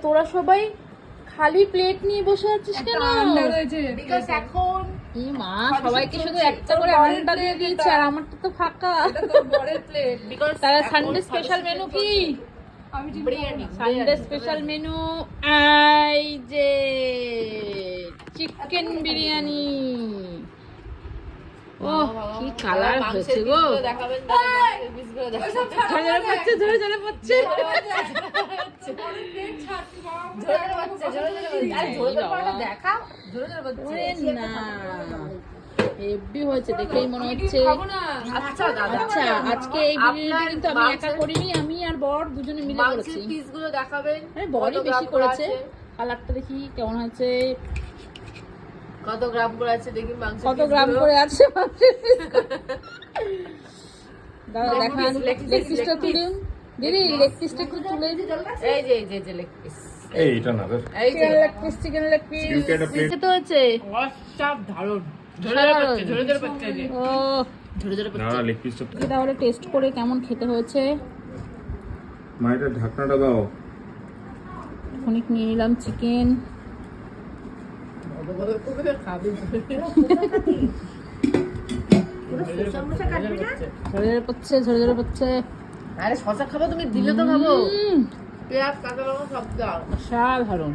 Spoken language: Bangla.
তোরা সবাই খালি প্লেট নিয়ে বসে আছিস কেন? বিকজ এখন এই মা সবাইকে শুধু একটা করে আন্ডা দিয়ে দিয়েছে আর আমারটা তো ফাঁকা। বড়ের প্লেট বিকজ তাহলে সানডে স্পেশাল মেনু কি? বিরিয়ানি সানডে স্পেশাল মেনু এই যে চিকেন বিরিয়ানি। ও কি কালার হয়েছে গো, দেখাবেন মাংসের পিসগুলো দেখাবেন ঝরঝরে পড়ছে ঝরঝরে পড়ছে। ওরে না হেভি হয়েছে, দেখেই মনে হচ্ছে। আচ্ছা দাদা, আচ্ছা আজকে এই বিরিয়ানিটা কিন্তু আমি একা করিনি, আমি আর বর দুজনে মিলে করেছি। মাংসের পিসগুলো দেখাবেন। আরে বরই বেশি করেছে। কালারটা দেখি কেমন হয়েছে, কত গ্রাম করে আছে দেখি মাংস, কত গ্রাম করে আছে মাংসের পিস। দাদা দেখান লেগ পিসটা তুলুন দিদি, লেগ পিসটা একটু তুলে। এই যে এই যে লেগ পিস, এই এটা না রে, এই যে chicken leg piece, chicken leg piece. You get a plate. খেতে হয়েছে অসাধারণ। ঝরে পড়ছে যে ও ঝরে না লেগ পিসটা দেখি তাহলে টেস্ট করে কেমন খেতে হয়েছে। মাইটা ঢাকনাটা দাও। অনেক নিয়ে নিলাম চিকেন। ঝরে পড়ছে ঝরে পড়ছে। আরে শশা খাবো, তুমি দিলে তো খাবো। উম, পেঁয়াজ কাঁচা লঙ্কা সব দাও। অসাধারণ।